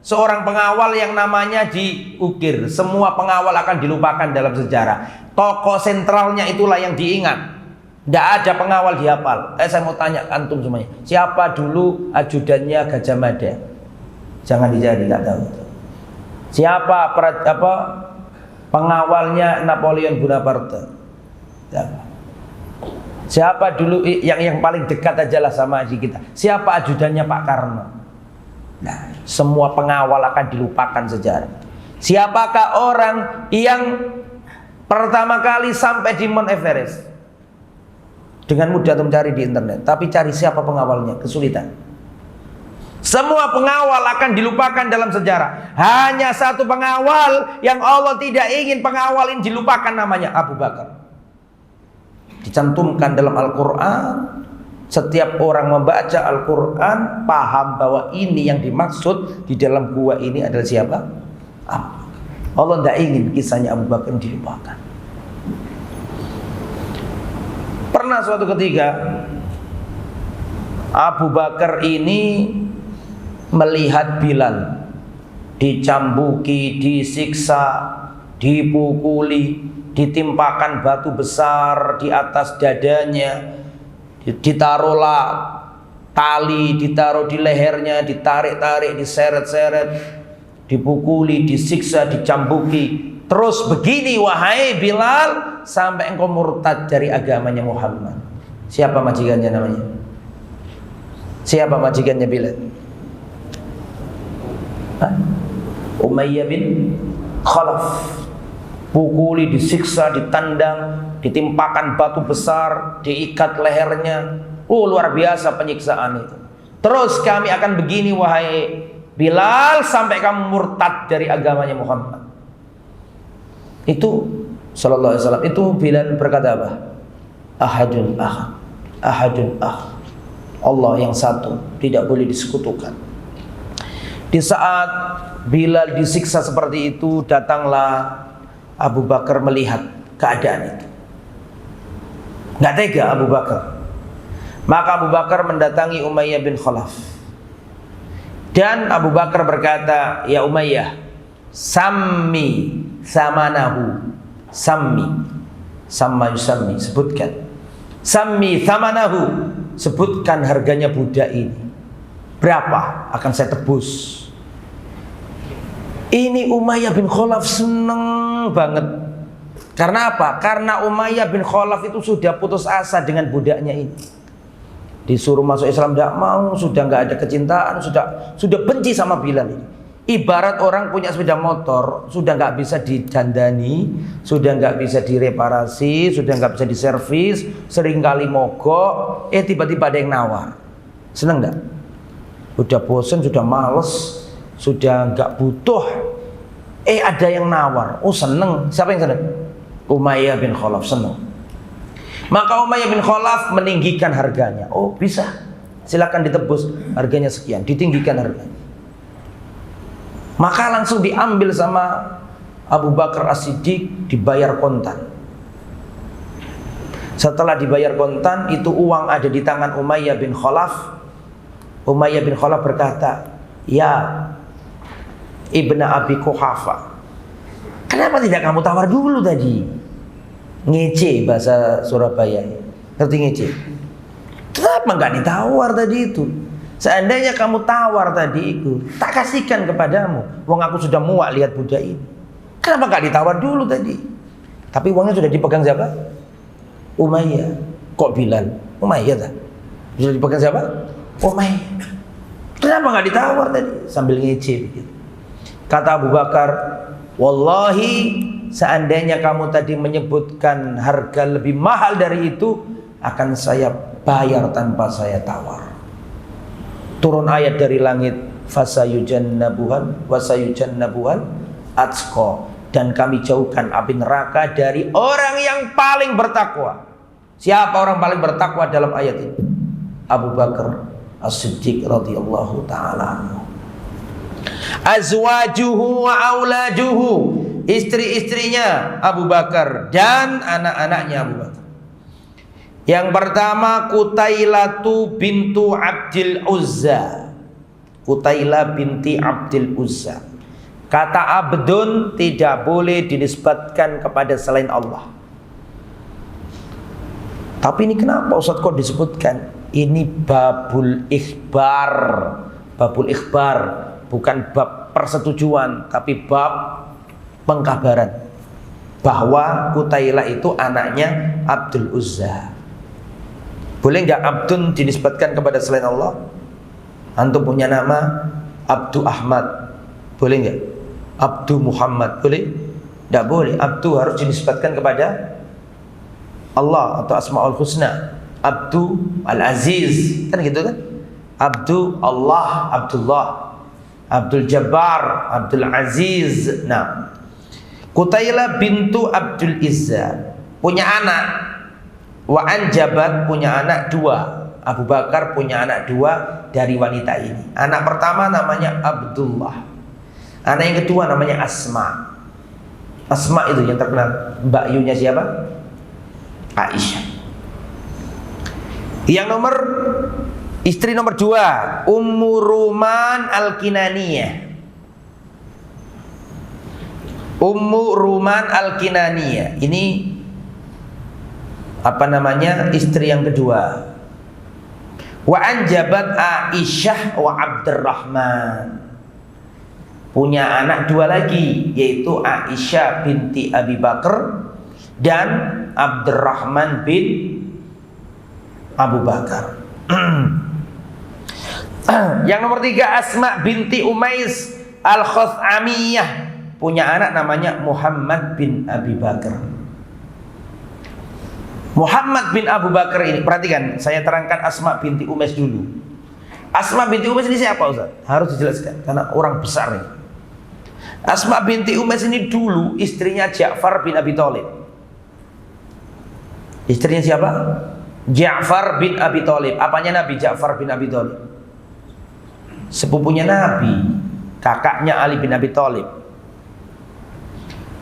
seorang pengawal yang namanya diukir. Semua pengawal akan dilupakan dalam sejarah. Tokoh sentralnya itulah yang diingat. Tidak ada pengawal dihafal. Saya mau tanya antum semuanya, siapa dulu ajudannya Gajah Mada? Jangan dicari, nggak tahu. Siapa pengawalnya Napoleon Bonaparte? Siapa dulu yang paling dekat aja lah sama haji kita? Siapa ajudannya Pak Karno? Nah, semua pengawal akan dilupakan sejarah. Siapakah orang yang pertama kali sampai di Mount Everest? Dengan mudah untuk mencari di internet, tapi cari siapa pengawalnya, kesulitan. Semua pengawal akan dilupakan dalam sejarah. Hanya satu pengawal yang Allah tidak ingin pengawal ini dilupakan, namanya Abu Bakar. Dicantumkan dalam Al-Quran. Setiap orang membaca Al-Quran paham bahwa ini yang dimaksud di dalam gua ini adalah siapa? Abu Bakar. Allah tidak ingin kisahnya Abu Bakar dilupakan. Pernah suatu ketika Abu Bakar ini melihat Bilal dicambuki, disiksa, dipukuli, ditimpakan batu besar di atas dadanya, ditaruhlah tali, ditaruh di lehernya, ditarik-tarik, diseret-seret, dipukuli, disiksa, dicambuki. Terus begini, wahai Bilal, sampai engkau murtad dari agamanya Muhammad. Siapa majikannya namanya? Siapa majikannya Bilal? Umayyah bin Khalaf. Pukuli, disiksa, ditandang, ditimpakan batu besar, diikat lehernya. Luar biasa penyiksaan itu. Terus kami akan begini, wahai Bilal, sampai kamu murtad dari agamanya Muhammad. Itu sallallahu alaihi wasallam, itu Bilal berkata apa? Ahadun ahad, ahadun ahad. Allah yang satu, tidak boleh disekutukan. Di saat Bilal disiksa seperti itu, datanglah Abu Bakar melihat keadaan itu. Nggak tega Abu Bakar. Maka Abu Bakar mendatangi Umayyah bin Khalaf. Dan Abu Bakar berkata, ya Umayyah, sammi samanahu, sammi, sama yusammi, sebutkan, sammi samanahu, sebutkan harganya budak ini, berapa akan saya tebus. Ini Umayyah bin Khalaf seneng banget. Karena apa? Karena Umayyah bin Khalaf itu sudah putus asa dengan budaknya ini. Disuruh masuk Islam tidak mau, sudah nggak ada kecintaan, sudah benci sama Bilal ini. Ibarat orang punya sepeda motor, sudah nggak bisa didandani, sudah nggak bisa direparasi, sudah nggak bisa diservis, seringkali mogok, tiba-tiba ada yang nawar. Seneng nggak? Udah bosen, sudah males, sudah nggak butuh, ada yang nawar. Oh seneng. Siapa yang seneng? Umayyah bin Khalaf seneng. Maka Umayyah bin Khalaf meninggikan harganya. Oh bisa, silakan ditebus, harganya sekian, ditinggikan harganya. Maka langsung diambil sama Abu Bakar As-Siddiq, dibayar kontan. Setelah dibayar kontan, itu uang ada di tangan Umayyah bin Khalaf. Umayyah bin Khalaf berkata, ya Ibna Abi Quhafa, kenapa tidak kamu tawar dulu tadi? Ngece bahasa Surabaya. Ngerti ngece? Kenapa nggak ditawar tadi itu? Seandainya kamu tawar tadi itu, tak kasihkan kepadamu. Wong aku sudah muak lihat budak ini. Kenapa nggak ditawar dulu tadi? Tapi uangnya sudah dipegang siapa? Umayyah. Kok Bilal? Umayyah tak? Sudah dipegang siapa? Umayyah. Kenapa nggak ditawar tadi? Sambil ngece begitu. Kata Abu Bakar, wallahi seandainya kamu tadi menyebutkan harga lebih mahal dari itu, akan saya bayar tanpa saya tawar. Turun ayat dari langit, fasayujannabuhal wasayujannabuhal atqa, dan kami jauhkan api neraka dari orang yang paling bertakwa. Siapa orang paling bertakwa dalam ayat ini? Abu Bakar As-Siddiq radhiyallahu taala anhu. Azwajuhu wa auladuhu, istri-istrinya Abu Bakar dan anak-anaknya Abu Bakar. Yang pertama Qutailatu bintu Abdil Uzza. Qutailah binti Abdil Uzza. Kata abdun tidak boleh dinisbatkan kepada selain Allah. Tapi ini kenapa Ustaz kok disebutkan? Ini babul ikhbar. Babul ikhbar, bukan bab persetujuan, tapi bab pengkabaran bahwa Qutailah itu anaknya Abdul Uzza. Boleh nggak abdun dinisbatkan kepada selain Allah? Antum punya nama Abdu Ahmad, boleh nggak? Abdu Muhammad, boleh? Nggak boleh. Abdu harus dinisbatkan kepada Allah atau Asmaul Husna. Abdu Al-Aziz, kan gitu kan? Abdu Allah, Abdullah, Abdul Jabbar, Abdul Aziz. Nah, Qutailah bintu Abdul Izza punya anak. Wa Anjabat punya anak 2. Abu Bakar punya anak 2 dari wanita ini. Anak pertama namanya Abdullah. Anak yang kedua namanya Asma. Asma itu yang terkenal. Mbak Yunya siapa? Aisyah. Yang istri nomor 2, Ummu Ruman Al-Kinaniyah. Ummu Ruman Al-Kinaniyah. Ini istri yang kedua. Wa Anjabat Aisyah wa Abdurrahman. Punya anak 2 lagi, yaitu Aisyah binti Abi Bakar dan Abdurrahman bin Abu Bakar. Yang nomor 3, Asma binti Umais Al-Khuz'amiyah. Punya anak namanya Muhammad bin Abi Bakar. Muhammad bin Abu Bakar ini, perhatikan, saya terangkan Asma binti Umais dulu. Asma binti Umais ini siapa, Ustaz? Harus dijelaskan karena orang besar ini. Asma binti Umais ini dulu istrinya Ja'far bin Abi Thalib. Istrinya siapa? Ja'far bin Abi Thalib. Apanya Nabi Ja'far bin Abi Thalib? Sepupunya Nabi, kakaknya Ali bin Abi Thalib.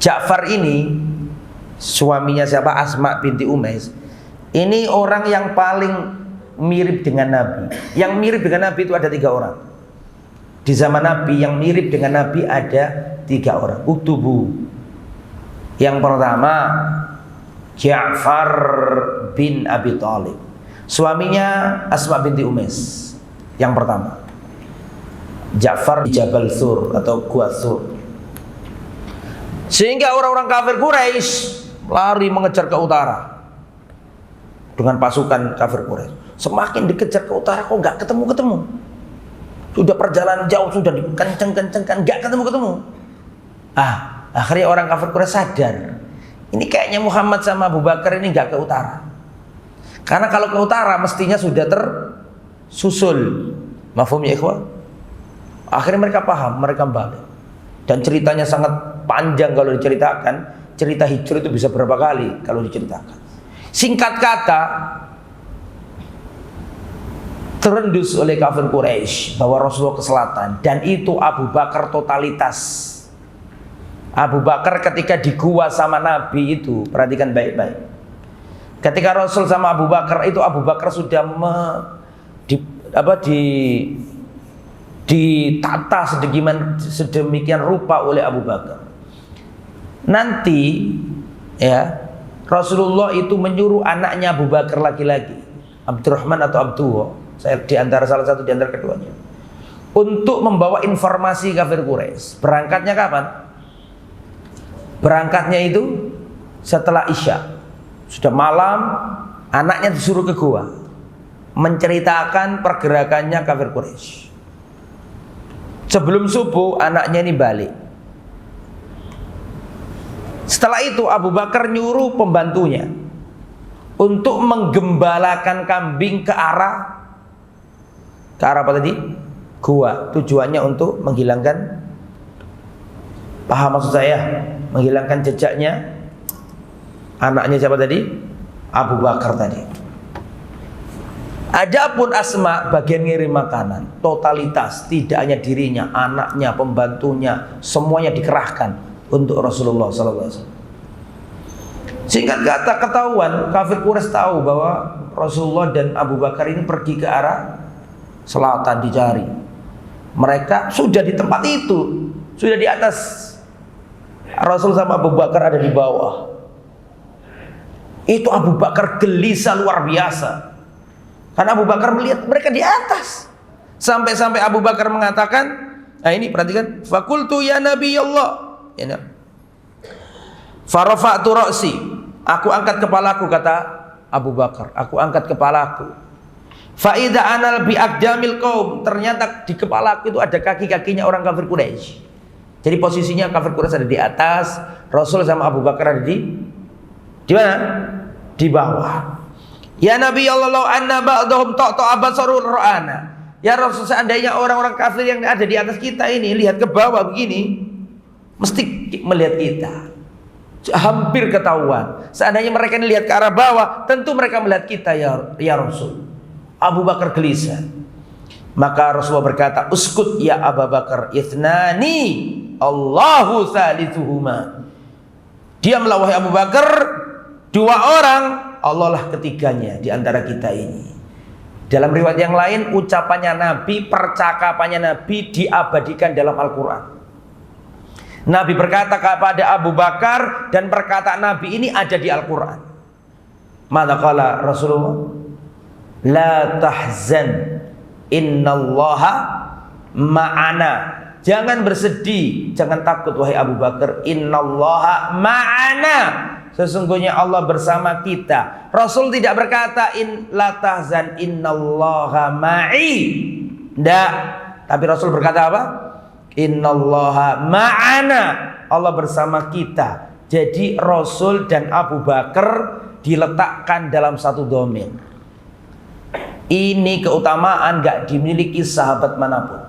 Ja'far ini suaminya siapa? Asma binti Umais. Ini orang yang paling mirip dengan Nabi. Yang mirip dengan Nabi itu ada 3 orang. Di zaman Nabi yang mirip dengan Nabi ada 3 orang. Uktubu. Yang pertama Ja'far bin Abi Thalib, suaminya Asma binti Umais. Yang pertama Ja'far di Jabal Sur atau Gua Sur. Sehingga orang-orang kafir Quraisy lari mengejar ke utara dengan pasukan kafir Quraisy. Semakin dikejar ke utara kok nggak ketemu-ketemu. Sudah perjalanan jauh, sudah dikenceng-kencengkan, nggak ketemu-ketemu. Akhirnya orang kafir Quraisy sadar, ini kayaknya Muhammad sama Abu Bakar ini nggak ke utara. Karena kalau ke utara mestinya sudah tersusul. Mafhum ya ikhwah? Akhirnya mereka paham, mereka balik. Dan ceritanya sangat panjang kalau diceritakan. Cerita hijrah itu bisa berapa kali kalau diceritakan. Singkat kata, terendus oleh kafir Quraisy bahwa Rasulullah ke selatan, dan itu Abu Bakar totalitas. Abu Bakar ketika di gua sama Nabi itu, perhatikan baik-baik. Ketika Rasul sama Abu Bakar itu, Abu Bakar sudah ditata sedemikian rupa oleh Abu Bakar. Nanti ya Rasulullah itu menyuruh anaknya Abu Bakar laki-laki, Abdurrahman atau Abdullah, saya di antara salah satu di antara keduanya, untuk membawa informasi kafir Quraisy. Berangkatnya kapan? Berangkatnya itu setelah Isya. Sudah malam, anaknya disuruh ke gua menceritakan pergerakannya kafir Quraisy. Sebelum subuh anaknya ini balik. Setelah itu Abu Bakar nyuruh pembantunya untuk menggembalakan kambing ke arah apa tadi? Gua. Tujuannya untuk menghilangkan, paham maksud saya? Menghilangkan jejaknya anaknya siapa tadi? Abu Bakar tadi. Adapun Asma bagian ngirim makanan, totalitas, tidak hanya dirinya, anaknya, pembantunya, semuanya dikerahkan untuk Rasulullah SAW. Singkat kata ketahuan, kafir Quraisy tahu bahwa Rasulullah dan Abu Bakar ini pergi ke arah selatan dicari. Mereka sudah di tempat itu, sudah di atas. Rasul sama Abu Bakar ada di bawah. Itu Abu Bakar gelisah luar biasa. Karena Abu Bakar melihat mereka di atas. Sampai-sampai Abu Bakar mengatakan, nah ini perhatikan, fakultu ya Nabi Allah. Ya, farafa'tu ra'si. Aku angkat kepalaku, kata Abu Bakar, aku angkat kepalaku. Fa idza ana bi aqdamil qaum, ternyata di kepalaku itu ada kaki-kakinya orang kafir Quraisy. Jadi posisinya kafir Quraisy ada di atas, Rasul sama Abu Bakar ada di mana? Di bawah. Ya Nabi Allah, law anna ba'dahum ta'ta abasarul ra'ana. Ya Rasul, seandainya orang-orang kafir yang ada di atas kita ini lihat ke bawah begini, mesti melihat kita. Hampir ketahuan. Seandainya mereka ini lihat ke arah bawah, tentu mereka melihat kita ya Rasul. Abu Bakar gelisah. Maka Rasulullah berkata, "Uskut ya Abu Bakar, ithnani Allahu thalithuhuma." Diamlah wahai Abu Bakar, dua orang, Allah lah ketiganya di antara kita ini. Dalam riwayat yang lain, ucapannya Nabi, percakapannya Nabi diabadikan dalam Al-Quran. Nabi berkata kepada Abu Bakar, dan perkataan Nabi ini ada di Al-Quran. Maka kala Rasulullah, la tahzan innallaha ma'ana. Jangan bersedih, jangan takut wahai Abu Bakar, innallaha ma'ana. Sesungguhnya Allah bersama kita. Rasul tidak berkata la tahzan innallaha ma'i. Tidak. Tapi Rasul berkata apa? Innallaha ma'ana. Allah bersama kita. Jadi Rasul dan Abu Bakar diletakkan dalam satu domain. Ini keutamaan gak dimiliki sahabat manapun.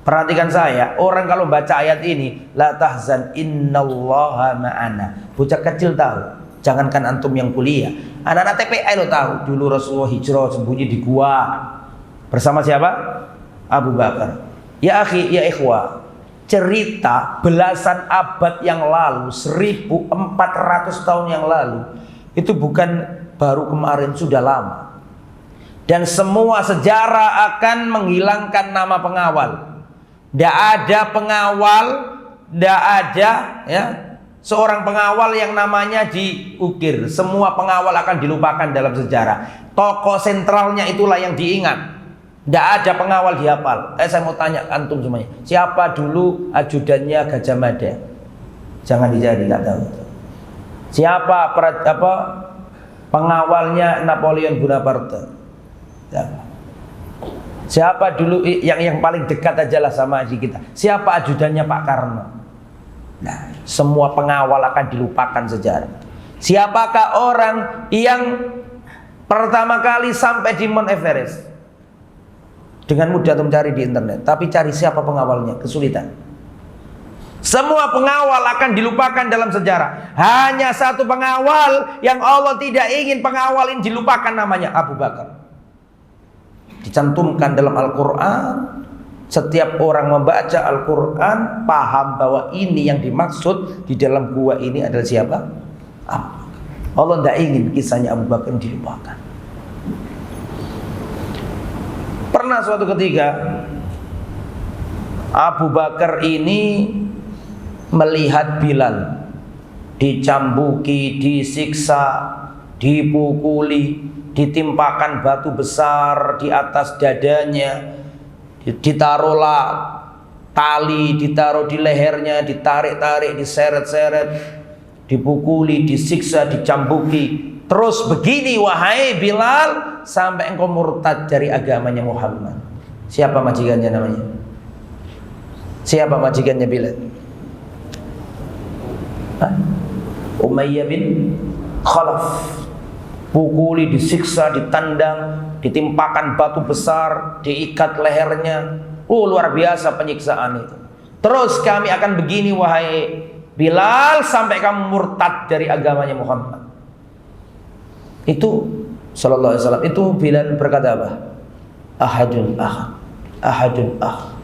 Perhatikan saya, orang kalau baca ayat ini, la tahzan innallaha ma'ana. Bocah kecil tahu, jangankan antum yang kuliah. Anak-anak TPI lo tahu, dulu Rasulullah hijrah sembunyi di gua. Bersama siapa? Abu Bakar. Ya akhi, ya ikhwah, cerita belasan abad yang lalu, 1400 tahun yang lalu, itu bukan baru kemarin, sudah lama. Dan semua sejarah akan menghilangkan nama pengawal. Tidak ada pengawal, tidak ada ya seorang pengawal yang namanya diukir. Semua pengawal akan dilupakan dalam sejarah. Tokoh sentralnya itulah yang diingat. Tidak ada pengawal dihafal. Saya mau tanya antum semuanya, siapa dulu ajudannya Gajah Mada? Jangan dicari, nggak tahu. Siapa pengawalnya Napoleon Bonaparte? Siapa dulu yang paling dekat aja lah sama kita? Siapa ajudannya Pak Karno? Nah, semua pengawal akan dilupakan sejarah. Siapakah orang yang pertama kali sampai di Mount Everest? Dengan mudah untuk mencari di internet, tapi cari siapa pengawalnya, kesulitan. Semua pengawal akan dilupakan dalam sejarah. Hanya satu pengawal yang Allah tidak ingin pengawal ini dilupakan, namanya Abu Bakar. Dicantumkan dalam Al-Quran. Setiap orang membaca Al-Quran paham bahwa ini yang dimaksud di dalam gua ini adalah siapa? Abu Bakar. Allah tidak ingin kisahnya Abu Bakar dilupakan. Pernah suatu ketika Abu Bakar ini melihat Bilal dicambuki, disiksa, dipukuli, ditimpakan batu besar di atas dadanya, ditaruhlah tali, ditaruh di lehernya, ditarik-tarik, diseret-seret, dipukuli, disiksa, dicambuki. Terus begini, wahai Bilal, sampai engkau murtad dari agamanya Muhammad. Siapa majikannya namanya? Siapa majikannya Bilal? Umayyah bin Khalaf. Pukuli, disiksa, ditandang, ditimpakan batu besar, diikat lehernya. Luar biasa penyiksaan itu. Terus kami akan begini, wahai Bilal, sampai kamu murtad dari agamanya Muhammad. Itu sallallahu alaihi wasallam, itu Bilal berkata apa? Ahadun ahad, ahadun ahad.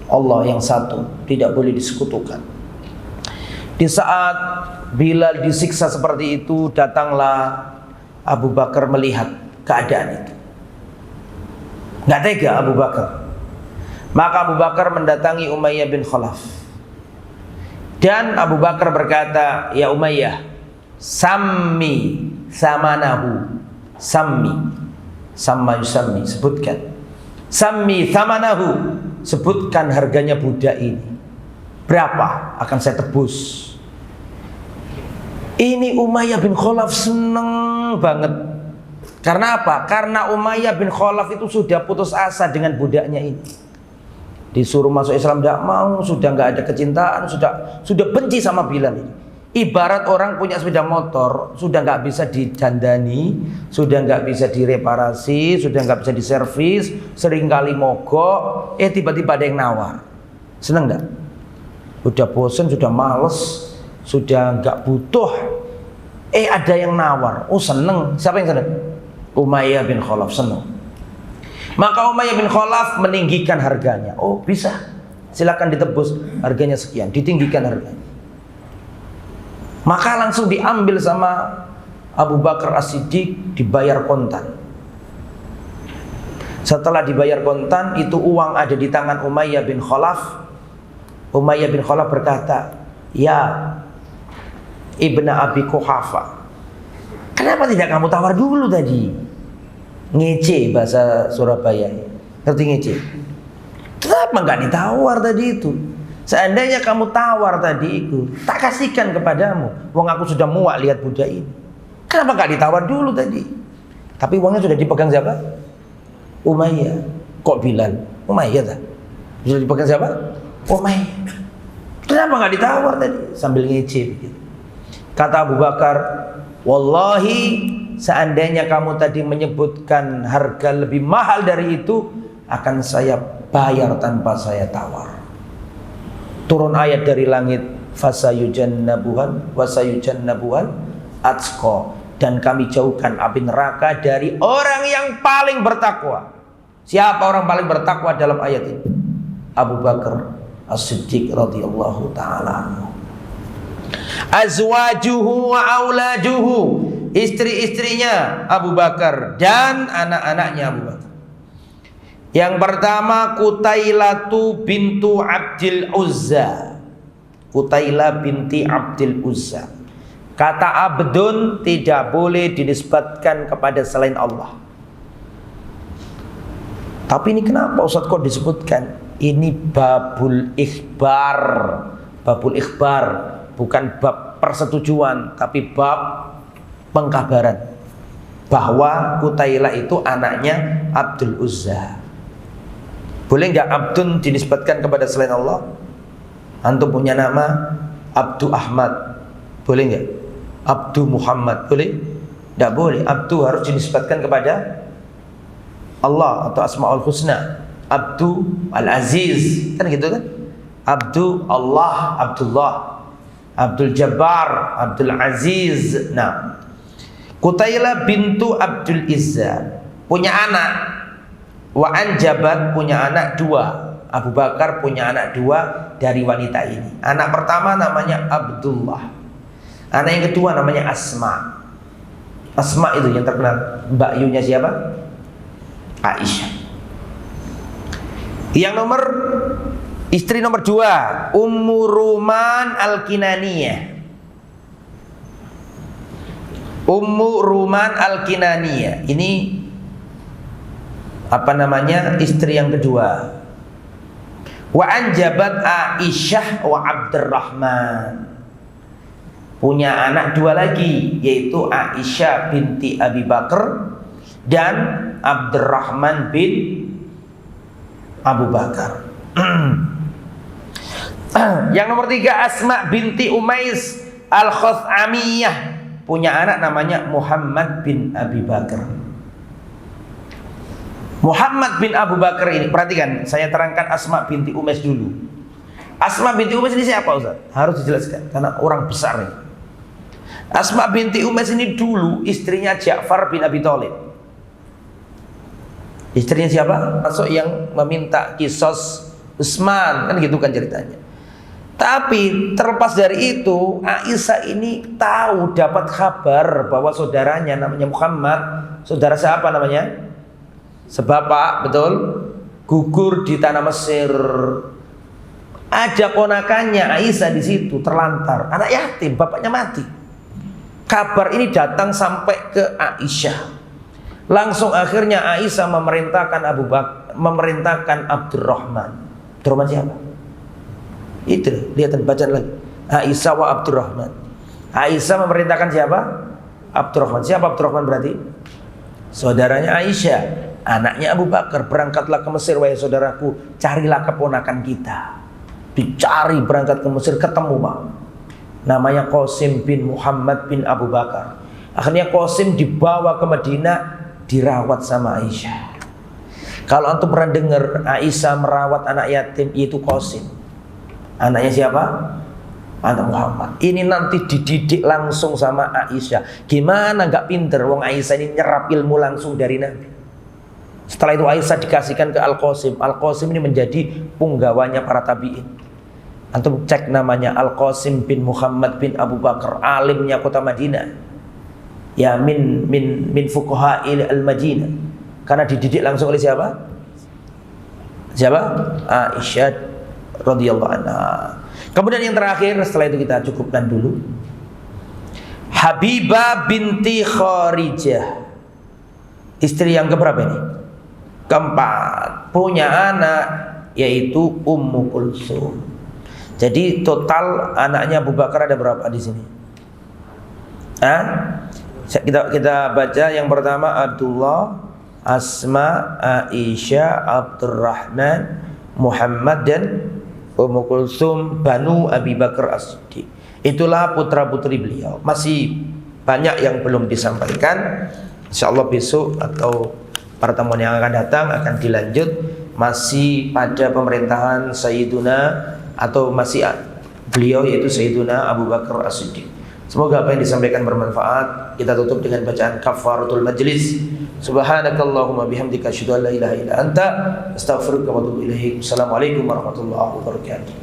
Allah yang satu, tidak boleh disekutukan. Di saat Bilal disiksa seperti itu, datanglah Abu Bakar melihat keadaan itu. Nggak tega Abu Bakar. Maka Abu Bakar mendatangi Umayyah bin Khalaf. Dan Abu Bakar berkata, ya Umayyah, sammi samanahu. Sammi, sama yusammi, sebutkan. Sammi samanahu, sebutkan harganya budak ini. Berapa akan saya tebus? Ini Umayyah bin Khalaf seneng banget. Karena apa? Karena Umayyah bin Khalaf itu sudah putus asa dengan budaknya ini. Disuruh masuk Islam tidak mau, sudah nggak ada kecintaan, sudah benci sama Bilal ini. Ibarat orang punya sepeda motor, sudah nggak bisa dijandani, sudah nggak bisa direparasi, sudah nggak bisa diservis, seringkali mogok, tiba-tiba ada yang nawar. Seneng nggak? Udah bosen, sudah males, sudah nggak butuh, ada yang nawar. Oh seneng. Siapa yang seneng? Umayyah bin Khalaf seneng. Maka Umayyah bin Khalaf meninggikan harganya. Oh bisa, silakan ditebus harganya sekian, ditinggikan harganya. Maka langsung diambil sama Abu Bakar As-Siddiq, dibayar kontan. Setelah dibayar kontan, itu uang ada di tangan Umayyah bin Khalaf. Umayyah bin Khalaf berkata, ya Ibnu Abi Quhafa, kenapa tidak kamu tawar dulu tadi? Ngece bahasa Surabaya, ngerti ngece? Kenapa nggak ditawar tadi itu? Seandainya kamu tawar tadi itu, tak kasihkan kepadamu. Wong aku sudah muak lihat budak ini. Kenapa nggak ditawar dulu tadi? Tapi uangnya sudah dipegang siapa? Umayyah. Kok Bilal? Umayyah tak? Sudah dipegang siapa? Umayyah. Kenapa nggak ditawar tadi? Sambil ngece begitu. Kata Abu Bakar, wallahi, seandainya kamu tadi menyebutkan harga lebih mahal dari itu, akan saya bayar tanpa saya tawar. Turun ayat dari langit, fasayujannabuhan wasayujannabuhan atqa, dan kami jauhkan api neraka dari orang yang paling bertakwa. Siapa orang paling bertakwa dalam ayat ini? Abu Bakar As-Siddiq radhiyallahu taala anhu. Azwajuhu wa auladuhu, istri-istrinya Abu Bakar dan anak-anaknya Abu Bakar. Yang pertama Qutailatu bintu Abdil Uzza. Qutailah binti Abdil Uzza. Kata abdun tidak boleh dinisbatkan kepada selain Allah. Tapi ini kenapa Ustaz kok disebutkan? Ini babul ikhbar. Babul ikhbar, bukan bab persetujuan, tapi bab pengkabaran bahwa Qutailah itu anaknya Abdul Uzza. Boleh nggak abdun dinisbatkan kepada selain Allah? Antum punya nama Abdu Ahmad, boleh nggak? Abdu Muhammad, boleh? Nggak boleh. Abdu harus dinisbatkan kepada Allah atau Asmaul Husna. Abdu Al-Aziz, kan gitu kan? Abdu Allah, Abdullah, Abdul Jabbar, Abdul Aziz. Nah, Qutailah bintu Abdul Izza punya anak. Wa anjabat, punya anak dua. Abu Bakar punya anak dua dari wanita ini. Anak pertama namanya Abdullah. Anak yang kedua namanya Asma. Asma itu yang terkenal. Mbak Yunya siapa? Aisyah. Yang nomor, istri nomor dua, Ummu Ruman Al-Kinaniyah. Ummu Ruman Al-Kinaniyah. Ini apa namanya? Istri yang kedua. Wa anjabat Aisyah wa Abdurrahman. Punya anak dua lagi, yaitu Aisyah binti Abi Bakar dan Abdurrahman bin Abu Bakar. Yang nomor tiga, Asma binti Umais Al-Khuz'amiyah. Punya anak namanya Muhammad bin Abi Bakar. Muhammad bin Abu Bakar ini, perhatikan, saya terangkan Asma binti Umais dulu. Asma binti Umais ini siapa Ustaz? Harus dijelaskan karena orang besar ini. Asma binti Umais ini dulu istrinya Ja'far bin Abi Thalib. Istrinya siapa? Masuk yang meminta kisos Utsman, kan gitu kan ceritanya. Tapi terlepas dari itu, Aisyah ini tahu, dapat kabar bahwa saudaranya namanya Muhammad, saudara siapa namanya? Sebapak, betul, gugur di tanah Mesir. Ada ponakannya Aisyah di situ terlantar, anak yatim, bapaknya mati. Kabar ini datang sampai ke Aisyah. Langsung akhirnya Aisyah memerintahkan Abdurrahman. Abdurrahman siapa? Itu, lihat bacaan lagi. Aisyah wa Abdurrahman. Aisyah memerintahkan siapa? Abdurrahman. Siapa Abdurrahman berarti? saudaranya Aisyah, anaknya Abu Bakar, berangkatlah ke Mesir wahai saudaraku, carilah keponakan kita. Dicari, berangkat ke Mesir, ketemu Pak, namanya Qasim bin Muhammad bin Abu Bakar. Akhirnya Qasim dibawa ke Madinah, dirawat sama Aisyah. Kalau antum pernah dengar Aisyah merawat anak yatim, itu Qasim. Anaknya siapa? Anak Muhammad. Ini nanti dididik langsung sama Aisyah. Gimana nggak pinter? Wong Aisyah ini nyerap ilmu langsung dari Nabi. Setelah itu Aisyah dikasihkan ke Al-Qasim. Al-Qasim ini menjadi punggawanya para tabi'in. Antum cek namanya Al-Qasim bin Muhammad bin Abu Bakar, alimnya kota Madinah. Ya min fuqaha'il al-Madinah. Karena dididik langsung oleh siapa? Siapa? Aisyah radhiyallahu anha. Kemudian yang terakhir, setelah itu kita cukupkan dulu, Habibah binti Kharijah, istri yang keberapa ini? Keempat, punya anak yaitu Ummu Kulsum. Jadi total anaknya Abu Bakar ada berapa di sini? Kita baca yang pertama Abdullah, Asma, Aisyah, Abdurrahman, Muhammad dan Ummu Kulsum Banu Abi Bakar As-Siddiq. Itulah putra-putri beliau. Masih banyak yang belum disampaikan. Insyaallah besok atau pertemuan yang akan datang akan dilanjut. Masih pada pemerintahan Sayyiduna, atau masih beliau yaitu Sayyiduna Abu Bakar As-Siddiq. Semoga apa yang disampaikan bermanfaat. Kita tutup dengan bacaan kafaratul majlis. Subhanakallahumma bihamdika asyhadu an la ilaha illa anta astaghfiruka wa atubu ilaik. Assalamualaikum warahmatullahi wabarakatuh.